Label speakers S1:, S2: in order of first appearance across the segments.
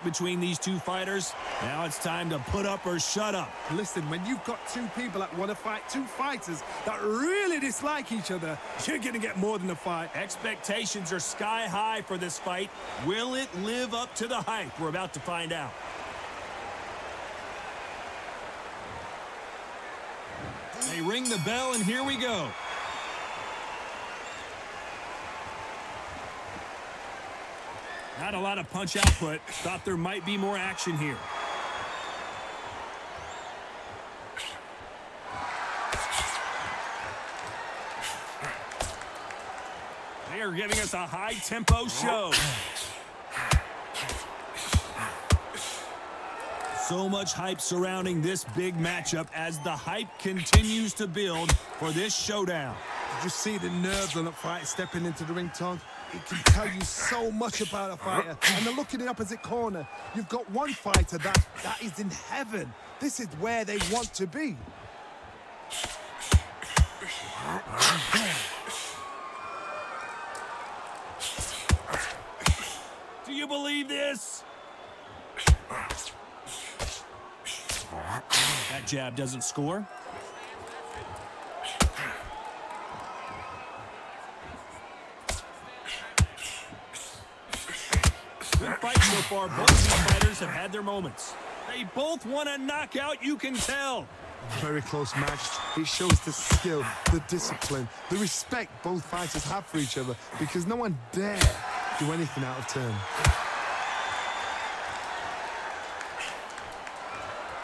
S1: between these two fighters. Now it's time to put up or shut up.
S2: Listen, when you've got two people that want to fight, two fighters that really dislike each other, you're going to get more than a fight.
S1: Expectations are sky high for this fight. Will it live up to the hype? We're about to find out. They ring the bell, and here we go. Not a lot of punch output. Thought there might be more action here. They are giving us a high-tempo show. So much hype surrounding this big matchup as the hype continues to build for this showdown.
S2: Did you see the nerves on that fight stepping into the ring, Todd? It can tell you so much about a fighter. And then look in the opposite corner. You've got one fighter that is in heaven. This is where they want to be.
S1: Do you believe this? That jab doesn't score. Good fight so far. Both these fighters have had their moments. They both want a knockout, you can tell.
S2: Very close match. It shows the skill, the discipline, the respect both fighters have for each other, because no one dare do anything out of turn.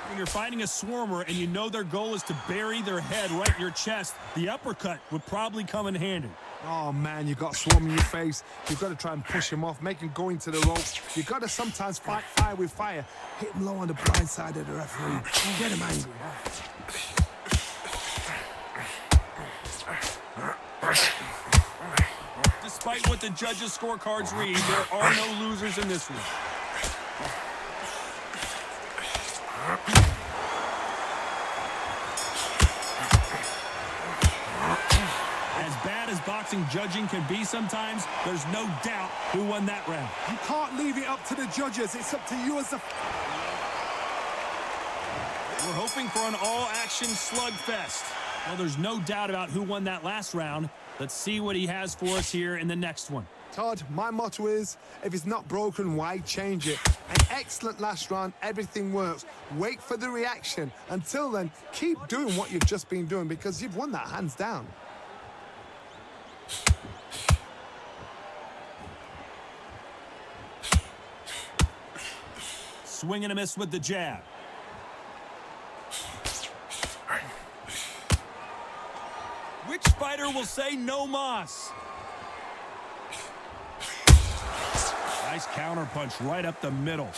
S1: When you're fighting a swarmer and you know their goal is to bury their head right in your chest, the uppercut would probably come in handy.
S2: Oh, man, you've got Swarm in your face. You've got to try and push him off, make him go into the ropes. You've got to sometimes fight fire with fire. Hit him low on the blind side of the referee. Get him angry.
S1: Despite what the judges' scorecards read, there are no losers in this one. As bad as boxing judging can be sometimes, there's no doubt who won that round.
S2: You can't leave it up to the judges. It's up to you as the...
S1: We're hoping for an all-action slugfest. Well, there's no doubt about who won that last round. Let's see what he has for us here in the next one.
S2: Todd, my motto is, if it's not broken, why change it? An excellent last round, everything works. Wait for the reaction. Until then, keep doing what you've just been doing, because you've won that hands down.
S1: Swing and a miss with the jab. Which fighter will say no mas? Nice counter punch right up the middle.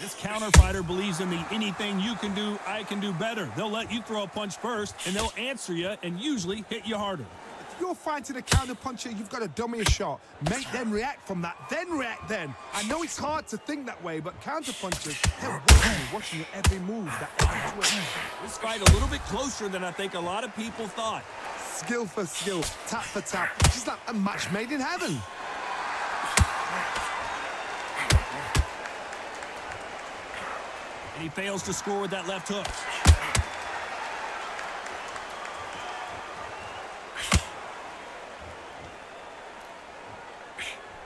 S1: This counter fighter believes in the anything you can do, I can do better. They'll let you throw a punch first, and they'll answer you and usually hit you harder.
S2: If you're fighting a counter puncher, you've got to dummy a shot. Make them react from that, then react then. I know it's hard to think that way, but counter punchers, they're watching your every move, that every twist.
S1: This fight a little bit closer than I think a lot of people thought.
S2: Skill for skill, tap for tap. Just like a match made in heaven.
S1: And he fails to score with that left hook.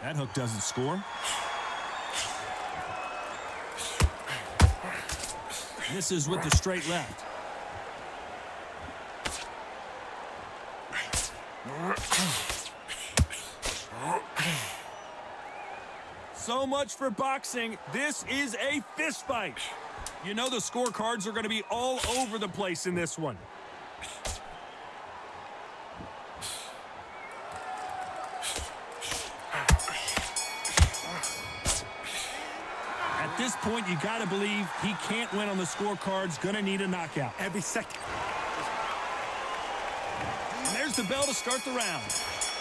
S1: That hook doesn't score. Misses with the straight left. So much for boxing. This is a fist fight. You know the scorecards are going to be all over the place in this one. At this point, you got to believe he can't win on the scorecards. Going to need a knockout.
S2: Every second.
S1: And there's the bell to start the round.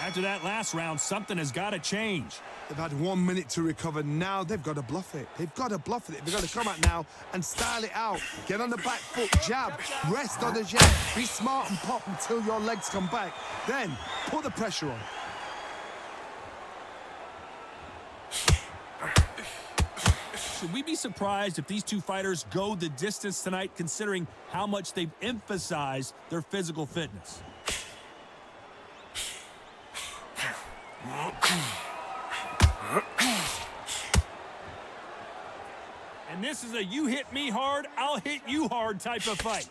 S1: After that last round, something has got to change.
S2: They've had 1 minute to recover. Now they've got to bluff it. They've got to bluff it. They've got to come out now and style it out. Get on the back foot, jab, rest on the jab. Be smart and pop until your legs come back. Then put the pressure on.
S1: Should we be surprised if these two fighters go the distance tonight, considering how much they've emphasized their physical fitness? And this is a you hit me hard, I'll hit you hard type of fight.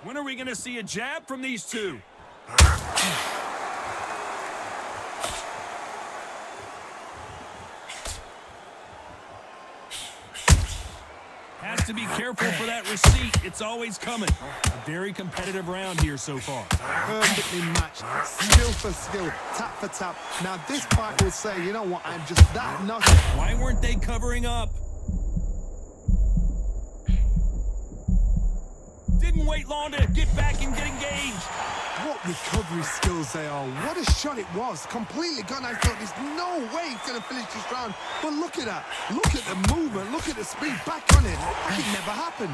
S1: When are we going to see a jab from these two? Has to be careful for that receipt. It's always coming. A very competitive round here so far.
S2: Perfectly matched. Skill for skill. Tap for tap. Now this fight will say, you know what, I'm just that nuts.
S1: Why weren't they covering up? Didn't wait long to get back and get engaged.
S2: What recovery skills they are. What a shot it was. Completely gone. I thought there's no way he's going to finish this round. But look at that. Look at the movement. Look at the speed. Back on it. That could never happen.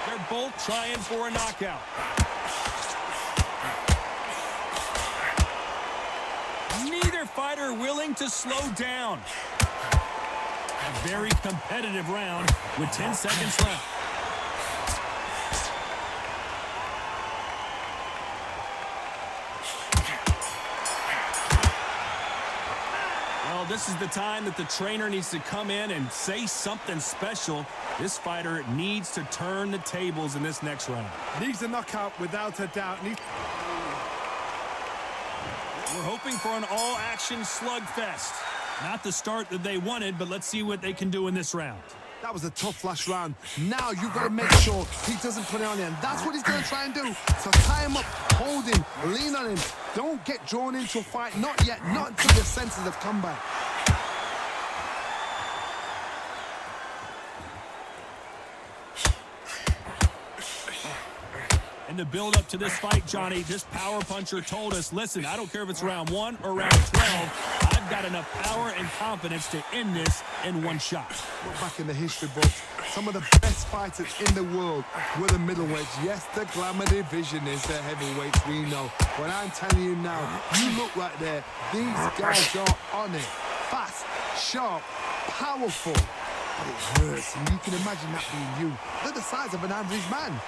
S1: They're both trying for a knockout. Neither fighter willing to slow down. A very competitive round with 10 seconds left. Well, this is the time that the trainer needs to come in and say something special. This fighter needs to turn the tables in this next round.
S2: Needs a knockout without a doubt.
S1: We're hoping for an all-action slugfest. Not the start that they wanted, but let's see what they can do in this round.
S2: That was a tough last round. Now you've got to make sure he doesn't put it on him. That's what he's going to try and do. So tie him up, hold him, lean on him. Don't get drawn into a fight. Not yet. Not until your senses have come back.
S1: In the build-up to this fight, Johnny, this power puncher told us, listen, I don't care if it's round 1 or round 12. I've got enough power and confidence to end this in one shot.
S2: Look back in the history books. Some of the best fighters in the world were the middleweights. Yes, the glamour division is the heavyweights, we know. But I'm telling you now, you look right there. These guys are on it. Fast, sharp, powerful. But it hurts, and you can imagine that being you. They're the size of an average man.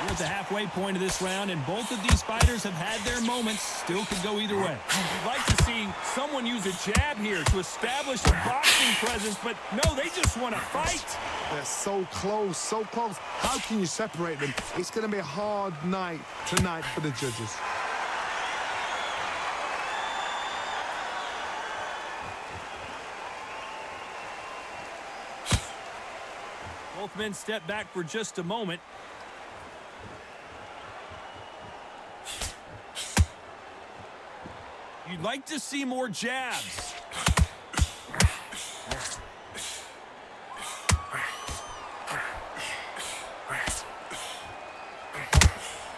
S1: We're at the halfway point of this round, and both of these fighters have had their moments. Still could go either way. I'd like to see someone use a jab here to establish a boxing presence, but no, they just want to fight.
S2: They're so close, so close. How can you separate them? It's going to be a hard night tonight for the judges.
S1: Both men step back for just a moment. You'd like to see more jabs.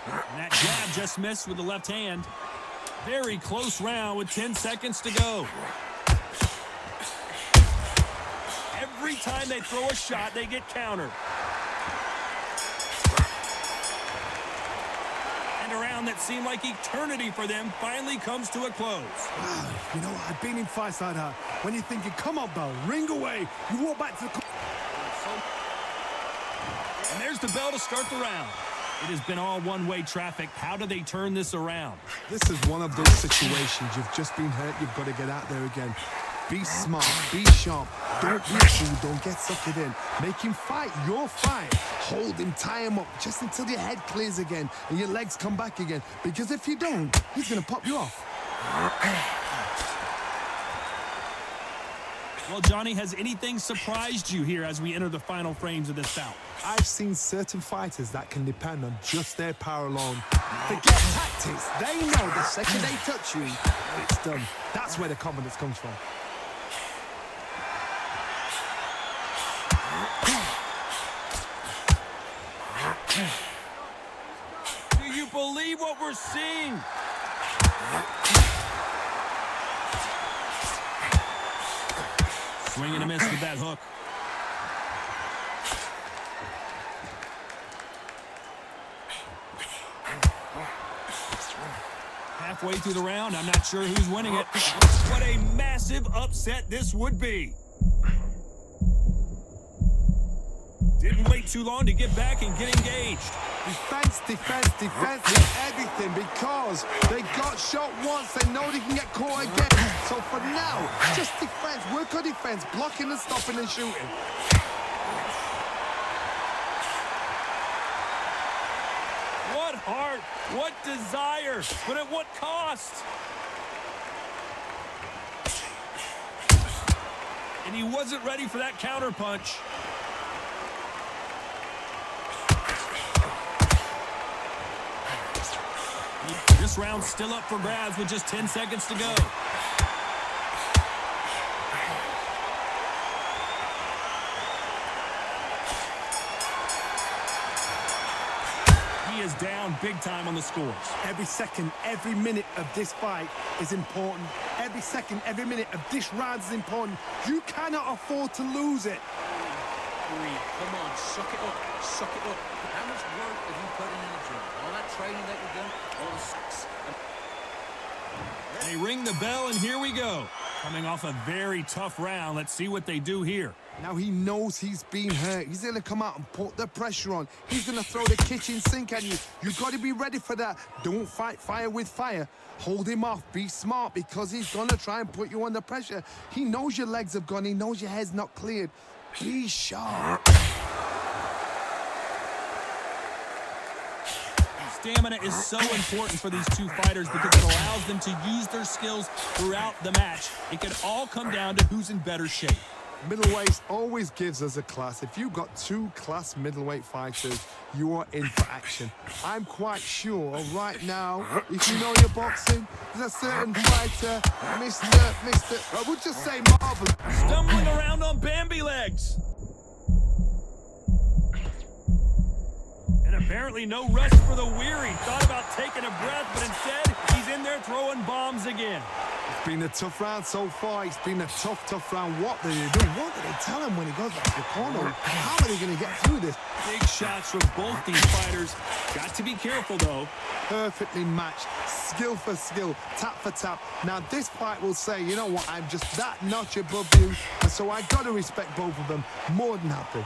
S1: And that jab just missed with the left hand. Very close round with 10 seconds to go. Every time they throw a shot, they get countered. And a round that seemed like eternity for them finally comes to a close.
S2: Wow, you know, I've been in fights like that. When you're thinking, come on, bell, ring away. You walk back to the...
S1: And there's the bell to start the round. It has been all one-way traffic. How do they turn this around?
S2: This is one of those situations. You've just been hurt. You've got to get out there again. Be smart, be sharp, don't be a fool, don't get suckered in. Make him fight your fight. Hold him, tie him up, just until your head clears again and your legs come back again. Because if you don't, he's going to pop you off.
S1: Well, Johnny, has anything surprised you here as we enter the final frames of this bout?
S2: I've seen certain fighters that can depend on just their power alone. Forget tactics. practice. They know the second they touch you, it's done. That's where the confidence comes from.
S1: Do you believe what we're seeing? Swing and a miss with that hook. Halfway through the round, I'm not sure who's winning it. What a massive upset this would be. Didn't wait too long to get back and get engaged.
S2: Defense, defense, defense is everything because they got shot once. They know they can get caught again. So for now, just defense. Work on defense, blocking and stopping and shooting.
S1: What heart, what desire, but at what cost? And he wasn't ready for that counterpunch. This round's still up for grabs with just 10 seconds to go. He is down big time on the scores.
S2: Every second, every minute of this fight is important. Every second, every minute of this round is important. You cannot afford to lose it.
S3: Breathe. Come on, suck it up. Suck it up. How much work have you put in the gym? All that training that you've done, all the sucks.
S1: They ring the bell, and here we go. Coming off a very tough round. Let's see what they do here.
S2: Now he knows he's been hurt. He's going to come out and put the pressure on. He's going to throw the kitchen sink at you. You've got to be ready for that. Don't fight fire with fire. Hold him off. Be smart because he's going to try and put you under pressure. He knows your legs have gone. He knows your head's not cleared. Be sharp.
S1: Stamina is so important for these two fighters because it allows them to use their skills throughout the match. It can all come down to who's in better shape.
S2: Middleweight always gives us a class. If you've got two class middleweight fighters, you are in for action. I'm quite sure right now, if you know your boxing, there's a certain fighter, I would just say Marvel.
S1: Stumbling around on Bambi legs. And apparently no rest for the weary. Thought about taking a breath, but instead he's in there throwing bombs again.
S2: It's been a tough round so far. It's been a tough round. What do they do? What do they tell him when he goes back to the corner? How are they going to get through this?
S1: Big shots from both these fighters. Got to be careful, though.
S2: Perfectly matched. Skill for skill. Tap for tap. Now, this fight will say, you know what? I'm just that notch above you. And so I got to respect both of them. More than happy.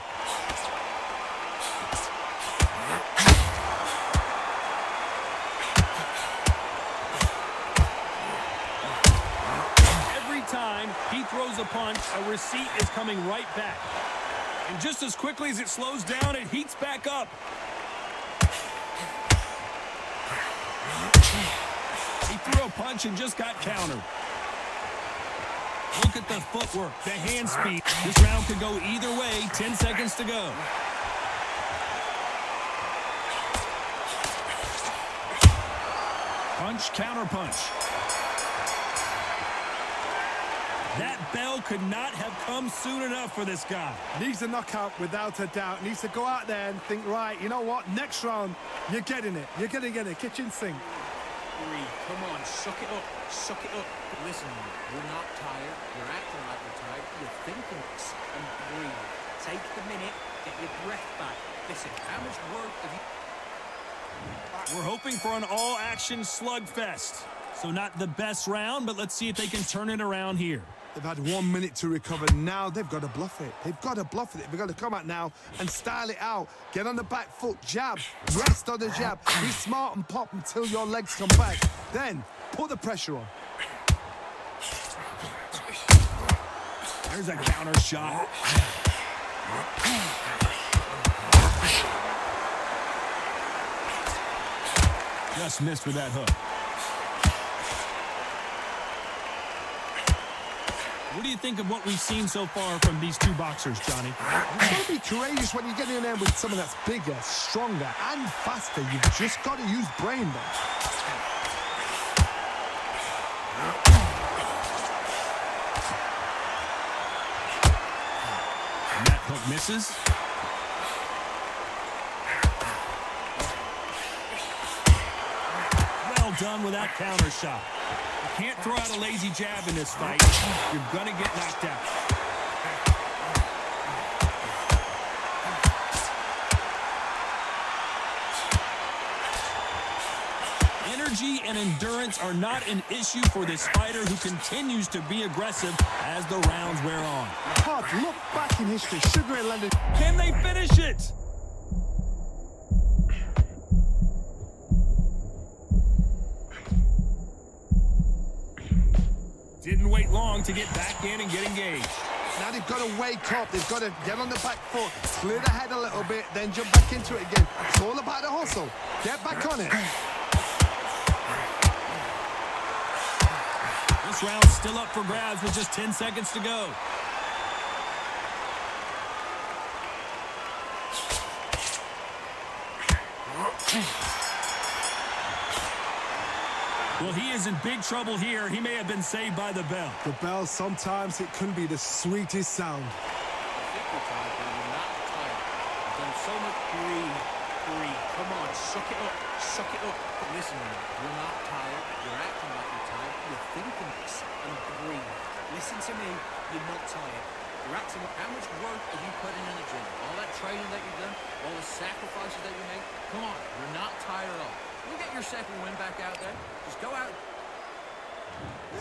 S1: Time he throws a punch, a receipt is coming right back. And just as quickly as it slows down, it heats back up. He threw a punch and just got countered. Look at the footwork, the hand speed. This round could go either way. 10 seconds to go. Punch, counter punch. That bell could not have come soon enough for this guy.
S2: Needs a knockout without a doubt. Needs to go out there and think, right, you know what? Next round, you're getting it. You're going to get a kitchen sink.
S3: Breathe. Come on, suck it up. Suck it up. Listen, you're not tired. You're acting like you're tired. You're thinking and breathe. Take the minute. Get your breath back. Listen, how much work have you...
S1: We're hoping for an all-action slugfest. So not the best round, but let's see if they can turn it around here.
S2: They've had 1 minute to recover. Now they've got to bluff it. They've got to bluff it. They've got to come out now and style it out. Get on the back foot, jab, rest on the jab. Be smart and pop until your legs come back. Then put the pressure on.
S1: There's a counter shot. Just missed with that hook. What do you think of what we've seen so far from these two boxers, Johnny?
S2: You've got to be courageous when you get in there with someone that's bigger, stronger, and faster. You've just got to use brain there.
S1: Misses. Well done with that counter shot. You can't throw out a lazy jab in this fight. You're going to get knocked out. Energy and endurance are not an issue for this fighter who continues to be aggressive as the rounds wear on.
S2: Hard, look back in history. Sugar Ray Leonard.
S1: Can they finish it? Didn't wait long to get back in and get engaged.
S2: Now they've got to wake up. They've got to get on the back foot, clear the head a little bit, then jump back into it again. It's all about the hustle. Get back on it.
S1: This round's still up for grabs with just 10 seconds to go. Well, he is in big trouble here. He may have been saved by the bell.
S2: The bell, sometimes it can be the sweetest sound.
S3: So much breathe. Come on, suck it up. But listen, you're not tired. You're acting like you're tired. You're thinking this and breathe. Listen to me. You're not tired. You're acting up. How much work have you put in the gym? All that training that you've done, all the sacrifices that you made. Come on, you're not tired at all. You'll get your second win back out there. Just go out.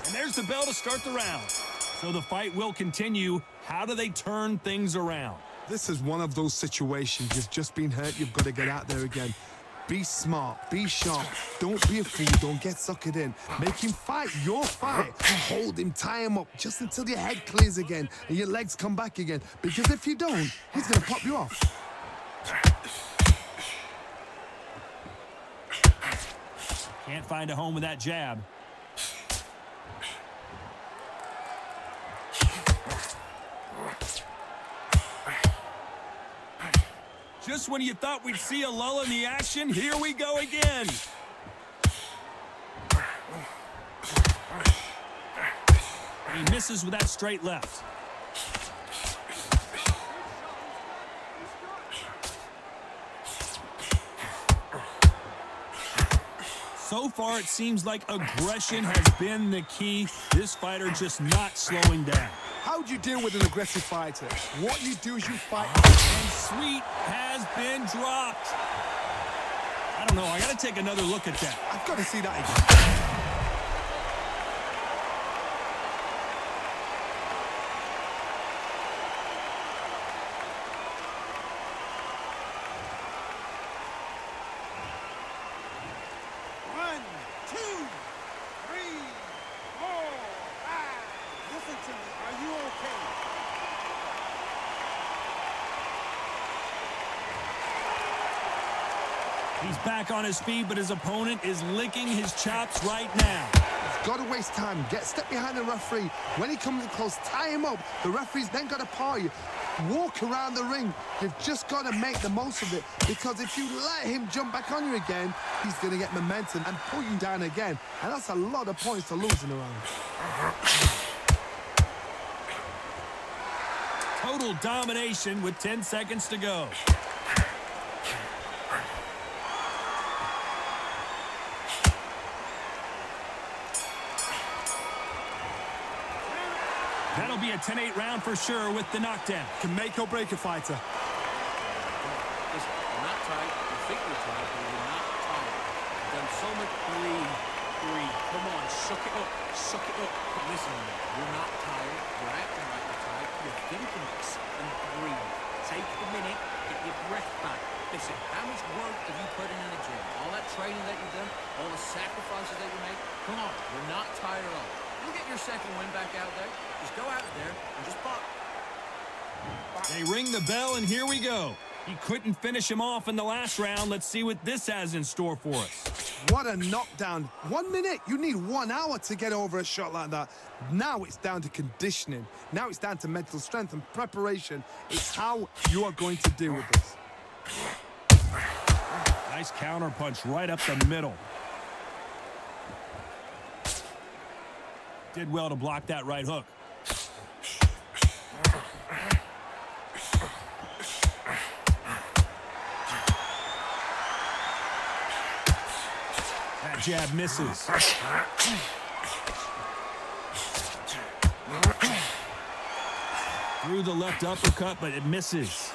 S1: And there's the bell to start the round. So the fight will continue. How do they turn things around?
S2: This is one of those situations. You've just been hurt. You've got to get out there again. Be smart. Be sharp. Don't be a fool. Don't get suckered in. Make him fight your fight. Hold him. Tie him up just until your head clears again and your legs come back again. Because if you don't, he's going to pop you off.
S1: Can't find a home with that jab. Just when you thought we'd see a lull in the action, here we go again. He misses with that straight left. So far, it seems like aggression has been the key. This fighter just not slowing down.
S2: How do you deal with an aggressive fighter? What you do is you fight.
S1: And Sweet has been dropped. I don't know. I got to take another look at that.
S2: I've got to see that again.
S1: He's back on his feet, but his opponent is licking his chops right now.
S2: He's got to waste time. Step behind the referee. When he comes in close, tie him up. The referee's then got to paw you. Walk around the ring. You've just got to make the most of it. Because if you let him jump back on you again, he's going to get momentum and pull you down again. And that's a lot of points to lose in a round.
S1: Total domination with 10 seconds to go. That'll be a 10-8 round for sure with the knockdown.
S2: Can make or break a fighter.
S3: Listen, you're not tired. You think you're tired, but you're not tired. You've done so much breathe. Come on, suck it up. But listen, you're not tired. You're acting like you're tired. You're thinking this and breathe. Take the minute, get your breath back. Listen, how much work have you put in the gym? All that training that you've done, all the sacrifices that you made. Come on, you're not tired at all. You'll get your second win back out there. Just go out there and just pop.
S1: They ring the bell, and here we go. He couldn't finish him off in the last round. Let's see what this has in store for us.
S2: What a knockdown. 1 minute. You need 1 hour to get over a shot like that. Now it's down to conditioning. Now it's down to mental strength and preparation. It's how you are going to deal with this.
S1: Nice counter punch right up the middle. Did well to block that right hook. jab misses. Through the left uppercut, but it misses.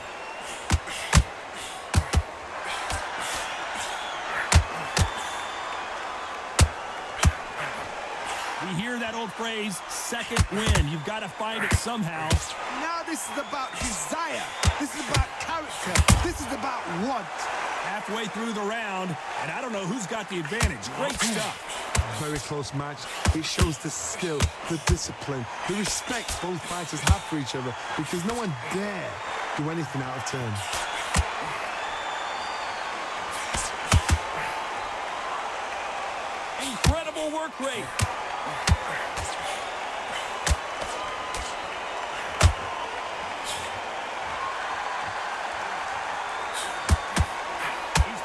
S1: We hear that old phrase, second win. You've got to fight it somehow.
S2: Now this is about desire. This is about character. This is about want.
S1: Halfway through the round, and I don't know who's got the advantage. Great stuff.
S2: Very close match. It shows the skill, the discipline, the respect both fighters have for each other, because no one dare do anything out of turn.
S1: Incredible work rate.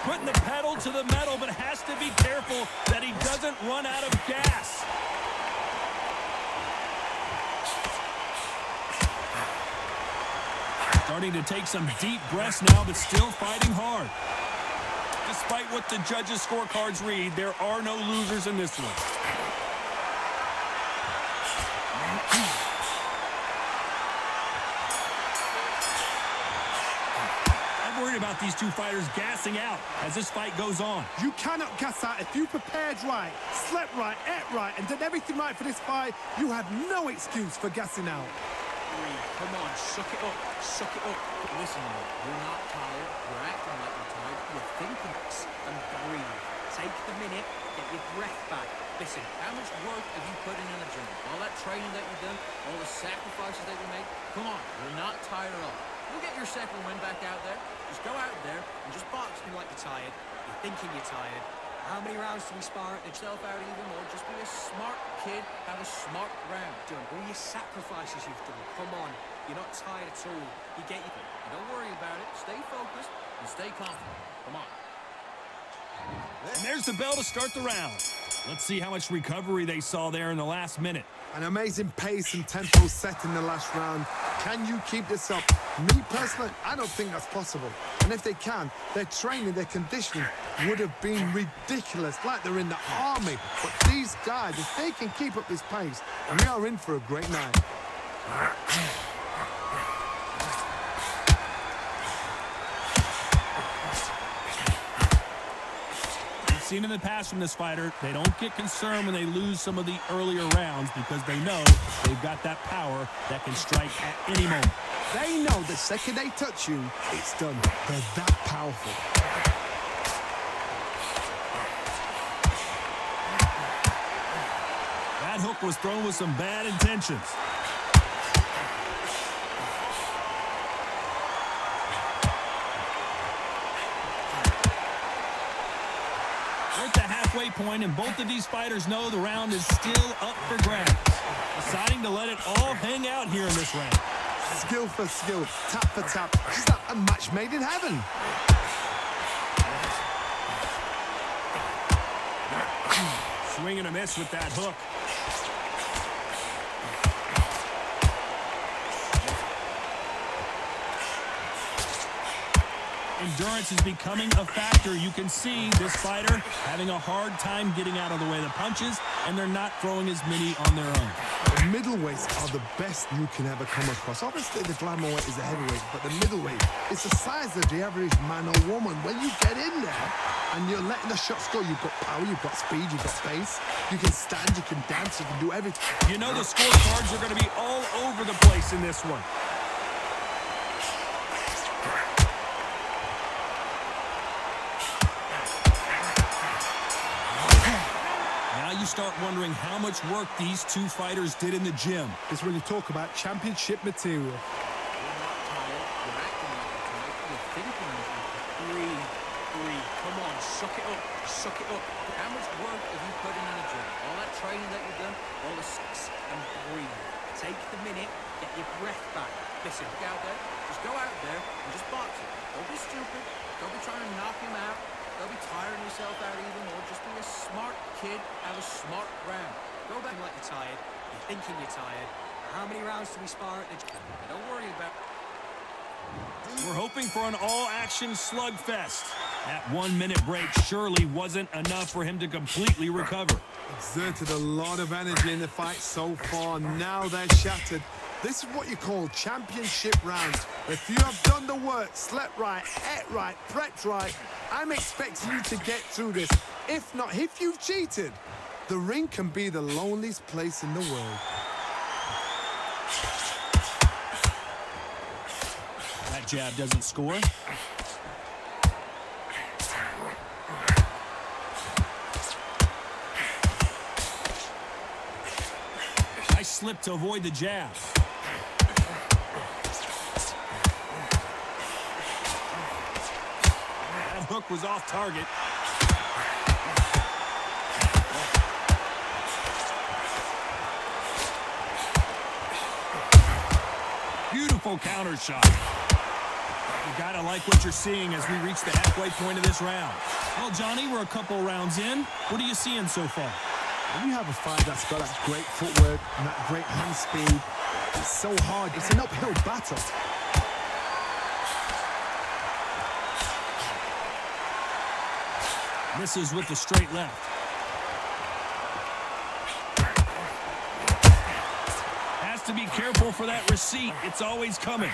S1: Putting the pedal to the metal, but has to be careful that he doesn't run out of gas. Starting to take some deep breaths now, but still fighting hard. Despite what the judges' scorecards read, there are no losers in this one. About these two fighters gassing out as this fight goes on.
S2: You cannot gas out. If you prepared right, slept right, ate right, and did everything right for this fight, you have no excuse for gassing out.
S3: Come on, suck it up, suck it up. Listen, you're not tired, you're acting like you're tired, you're thinking, and breathe. Take the minute, get your breath back. Listen, how much work have you put in the gym? All that training that you've done, all the sacrifices that you made, come on, you're not tired at all. You'll get your second win back out there. Just go out there and just box me like you're tired. You're thinking you're tired. How many rounds do we spar yourself out even more? Just be a smart kid, have a smart round. Done all your sacrifices you've done. Come on, you're not tired at all. You get your thing. Don't worry about it. Stay focused and stay confident. Come on.
S1: And there's the bell to start the round. Let's see how much recovery they saw there in the last minute.
S2: An amazing pace and tempo set in the last round. Can you keep this up? Me personally, I don't think that's possible. And if they can, their training, their conditioning would have been ridiculous, like they're in the army. But these guys, if they can keep up this pace, we are in for a great night.
S1: Seen in the past from this fighter, they don't get concerned when they lose some of the earlier rounds because they know they've got that power that can strike at any moment.
S2: They know the second they touch you, it's done. They're that powerful.
S1: That hook was thrown with some bad intentions. Point, and both of these fighters know the round is still up for grabs, deciding to let it all hang out here in this round.
S2: Skill for skill, tap for tap. It's like a match made in heaven.
S1: Swing and a miss with that hook. Endurance is becoming a factor. You can see this fighter having a hard time getting out of the way of the punches, and they're not throwing as many on their own.
S2: The middleweights are the best you can ever come across. Obviously, the glamour weight is the heavyweight, but the middleweight is the size of the average man or woman. When you get in there and you're letting the shots go, you've got power, you've got speed, you've got pace. You can stand, you can dance, you can do everything.
S1: You know the scorecards are going to be all over the place in this one. Start wondering how much work these two fighters did in the gym.
S2: It's when you talk about championship material.
S3: You're not tired, you're acting like you're tired, you're thinking like you're tired. Breathe, come on, suck it up, suck it up. How much work have you put in the gym? All that training that you've done, all the and breathe. Take the minute, get your breath back. Listen, go out there, just go out there and just box it. Don't be stupid, don't be trying to knock him out. Don't be tiring yourself out even more. Just be a smart kid, have a smart round. Go back like you're tired. You're thinking you're tired. How many rounds do we spar at the gym? Don't worry about it.
S1: We're hoping for an all-action slugfest. That 1-minute break surely wasn't enough for him to completely recover.
S2: Exerted a lot of energy in the fight so far. Now they're shattered. This is what you call championship rounds. If you have done the work, slept right, ate right, prepped right, I'm expecting you to get through this. If not, if you've cheated, the ring can be the loneliest place in the world.
S1: That jab doesn't score. Nice slip to avoid the jab. That hook was off target. Beautiful counter shot. You gotta like what you're seeing as we reach the halfway point of this round. Well, Johnny, we're a couple rounds in. What are you seeing so far?
S2: When you have a fight that's got that great footwork and that great hand speed, it's so hard. It's an uphill battle.
S1: Misses with the straight left. Has to be careful for that receipt. It's always coming.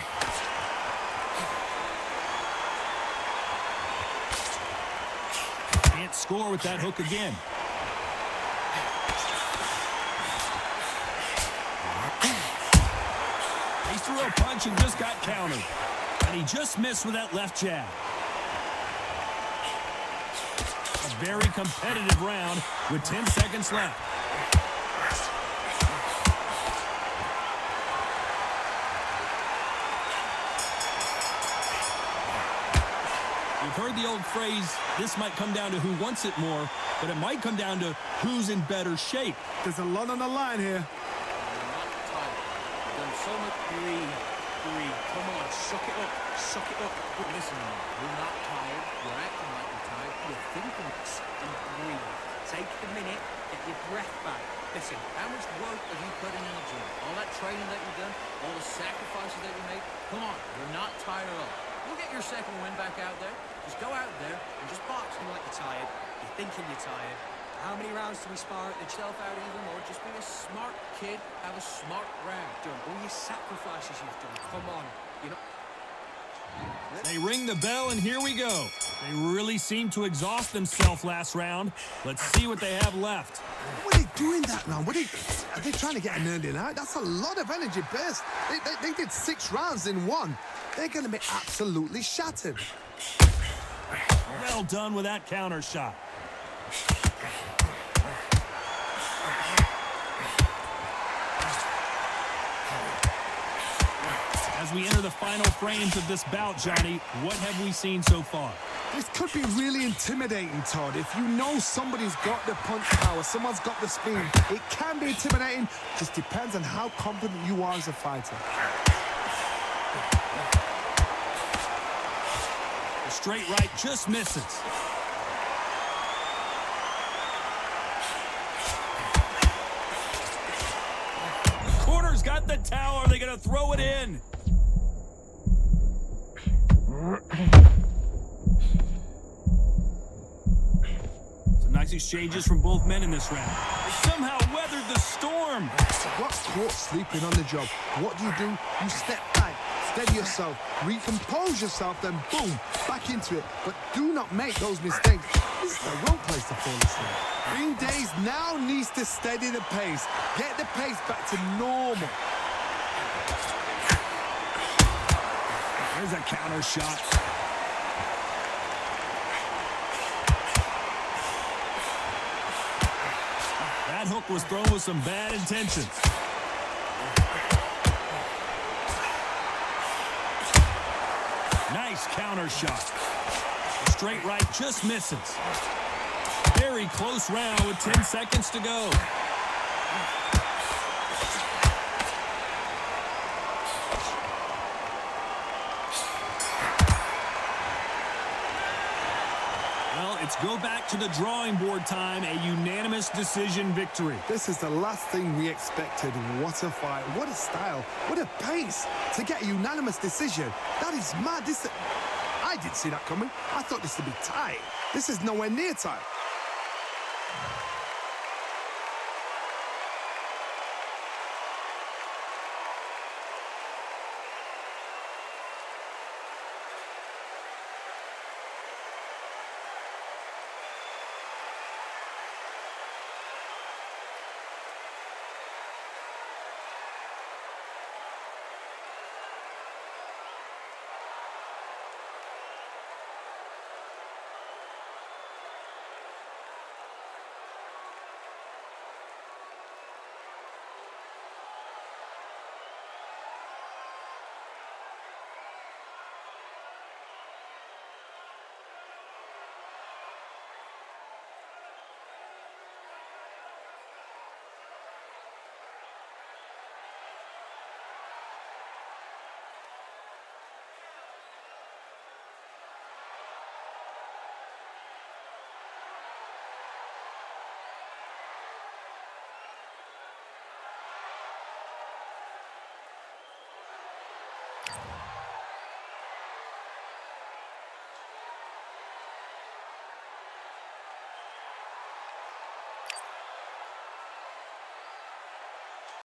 S1: Can't score with that hook again. He threw a punch and just got countered. And he just missed with that left jab. A very competitive round with 10 seconds left. You've heard the old phrase, this might come down to who wants it more, but it might come down to who's in better shape.
S2: There's a lot on the line here.
S3: You've done so much. Breathe. Come on, suck it up. But listen, you're not tired. You're acting like you're tired. You're thinking and breathe. Take the minute, get your breath back. Listen, how much work have you put in the gym? All that training that you've done, all the sacrifices that you made. Come on, you're not tired at all. You'll get your second win back out there. Just go out there and just box me like you're tired. You're thinking you're tired. How many rounds do we spar yourself out even more? Just be a smart kid, have a smart round. Done all your sacrifices you've done. Come on, you know.
S1: They ring the bell, and here we go. They really seem to exhaust themselves last round. Let's see what they have left.
S2: What are they doing that round? Are they trying to get an early night? That's a lot of energy burst. They did 6 rounds in one. They're going to be absolutely shattered.
S1: Well done with that counter shot. As we enter the final frames of this bout, Johnny, what have we seen so far?
S2: This could be really intimidating, Todd. If you know somebody's got the punch power, someone's got the speed, it can be intimidating. Just depends on how confident you are as a fighter.
S1: The straight right just misses. The corner's got the towel. Are they going to throw it in? Some nice exchanges from both men in this round. They somehow weathered the storm.
S2: What's caught sleeping on the job? What do? You step back, steady yourself, recompose yourself, then boom, back into it. But do not make those mistakes. This is the wrong place to fall asleep. Green Days now needs to steady the pace. Get the pace back to normal.
S1: There's a counter shot. That hook was thrown with some bad intentions. Nice counter shot. The straight right just misses. Very close round with 10 seconds to go. Well, it's Let's go back to the drawing board time. A unanimous decision victory.
S2: This is the last thing we expected. What a fight. What a style. What a pace to get a unanimous decision. That is mad. I didn't see that coming. I thought this would be tight. This is nowhere near tight.